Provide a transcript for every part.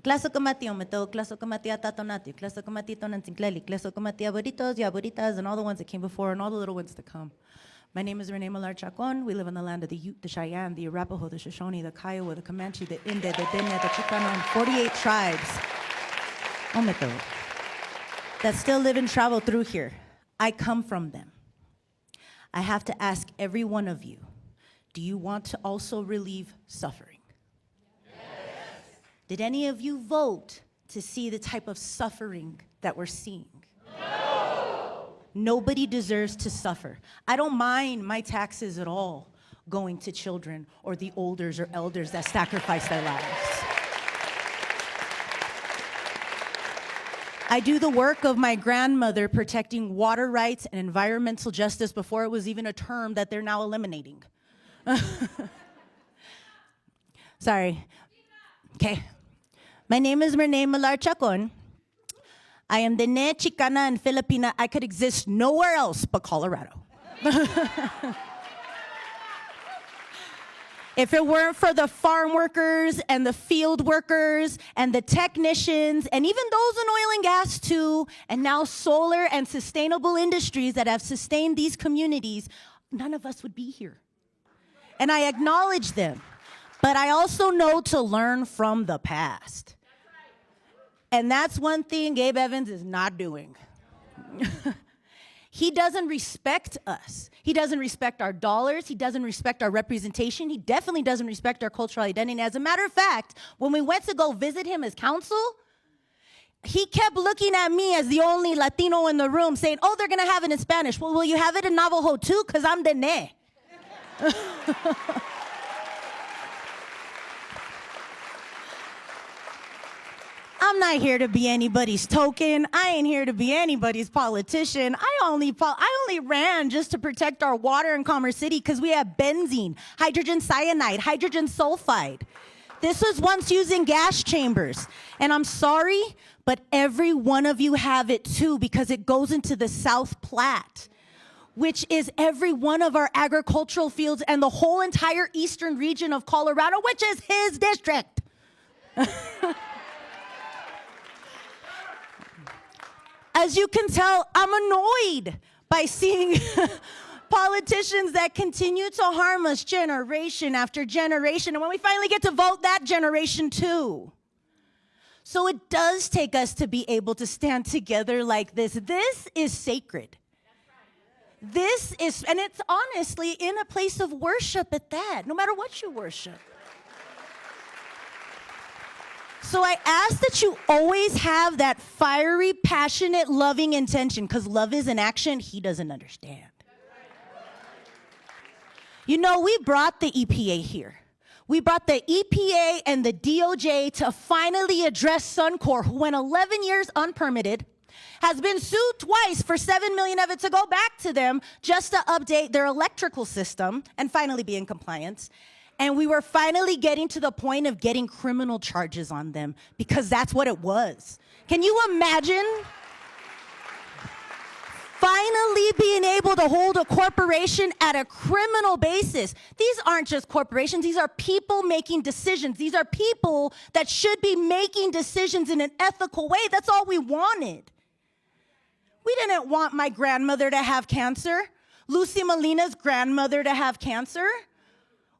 Clasokamati ometo, clasokamati atatonati, clasokamati tonantinkleli, clasokamati abuelitos, abuelitas, and all the ones that came before and all the little ones to come. My name is Renee Chacon. We live in the land of the Ute, the Cheyenne, the Arapaho, the Shoshone, the Kiowa, the Comanche, the Inde, the Dene, the Chacon, and 48 tribes ometo, that still live and travel through here. I come from them. I have to ask every one of you, do you want to also relieve suffering? Did any of you vote to see the type of suffering that we're seeing? No. Nobody deserves to suffer. I don't mind my taxes at all going to children or the olders or elders that sacrifice their lives. I do the work of my grandmother protecting water rights and environmental justice before it was even a term that they're now eliminating. Sorry. Okay. My name is Renee Chacon. I am the Ne Chicana and Filipina. I could exist nowhere else but Colorado. If it weren't for the farm workers and the field workers and the technicians and even those in oil and gas too, and now solar and sustainable industries that have sustained these communities, none of us would be here. And I acknowledge them. But I also know to learn from the past. And that's one thing Gabe Evans is not doing. He doesn't respect us. He doesn't respect our dollars. He doesn't respect our representation. He definitely doesn't respect our cultural identity. As a matter of fact, when we went to go visit him as counsel, he kept looking at me as the only Latino in the room saying, oh, they're going to have it in Spanish. Well, will you have it in Navajo too? Because I'm the Ne. I'm not here to be anybody's token. I ain't here to be anybody's politician. I only ran just to protect our water in Commerce City because we have benzene, hydrogen cyanide, hydrogen sulfide. This was once used in gas chambers. And I'm sorry, but every one of you have it too because it goes into the South Platte, which is every one of our agricultural fields and the whole entire eastern region of Colorado, which is his district. As you can tell, I'm annoyed by seeing politicians that continue to harm us generation after generation, and when we finally get to vote, that generation too. So it does take us to be able to stand together like this. This is sacred. This is, and it's honestly in a place of worship at that, no matter what you worship. So I ask that you always have that fiery, passionate, loving intention, because love is an action he doesn't understand. You know, we brought the EPA here. We brought the EPA and the DOJ to finally address Suncor, who went 11 years unpermitted, has been sued twice for $7 million of it to go back to them just to update their electrical system and finally be in compliance. And we were finally getting to the point of getting criminal charges on them because that's what it was. Can you imagine finally being able to hold a corporation at a criminal basis? These aren't just corporations. These are people making decisions. These are people that should be making decisions in an ethical way. That's all we wanted. We didn't want my grandmother to have cancer, Lucy Molina's grandmother to have cancer.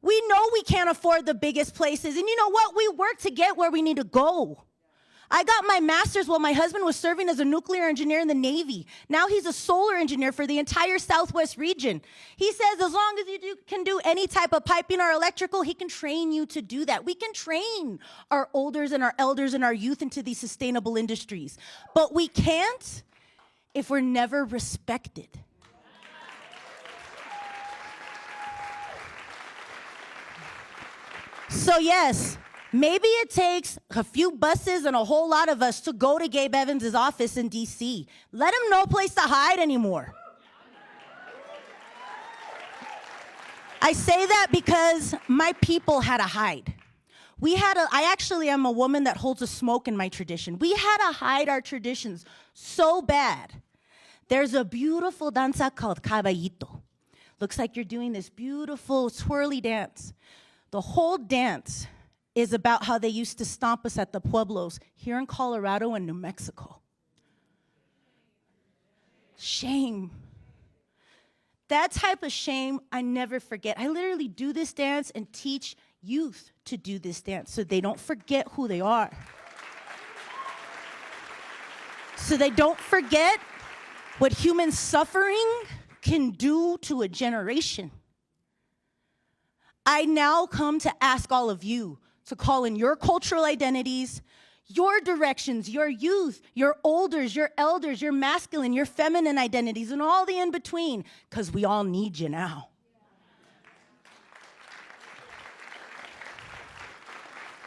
We know we can't afford the biggest places, and you know what? We work to get where we need to go. I got my master's while my husband was serving as a nuclear engineer in the Navy. Now he's a solar engineer for the entire Southwest region. He says as long as you can do any type of piping or electrical, he can train you to do that. We can train our olders and our elders and our youth into these sustainable industries, but we can't if we're never respected. So yes, maybe it takes a few buses and a whole lot of us to go to Gabe Evans' office in DC. Let him no place to hide anymore. I say that because my people had to hide. I actually am a woman that holds a smoke in my tradition. We had to hide our traditions so bad. There's a beautiful danza called caballito. Looks like you're doing this beautiful swirly dance. The whole dance is about how they used to stomp us at the pueblos here in Colorado and New Mexico. Shame. That type of shame I never forget. I literally do this dance and teach youth to do this dance so they don't forget who they are. So they don't forget what human suffering can do to a generation. I now come to ask all of you to call in your cultural identities, your directions, your youth, your olders, your elders, your masculine, your feminine identities, and all the in-between, because we all need you now.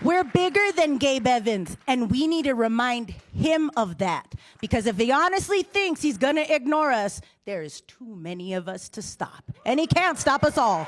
We're bigger than Gabe Evans, and we need to remind him of that. Because if he honestly thinks he's gonna ignore us, there is too many of us to stop. And he can't stop us all.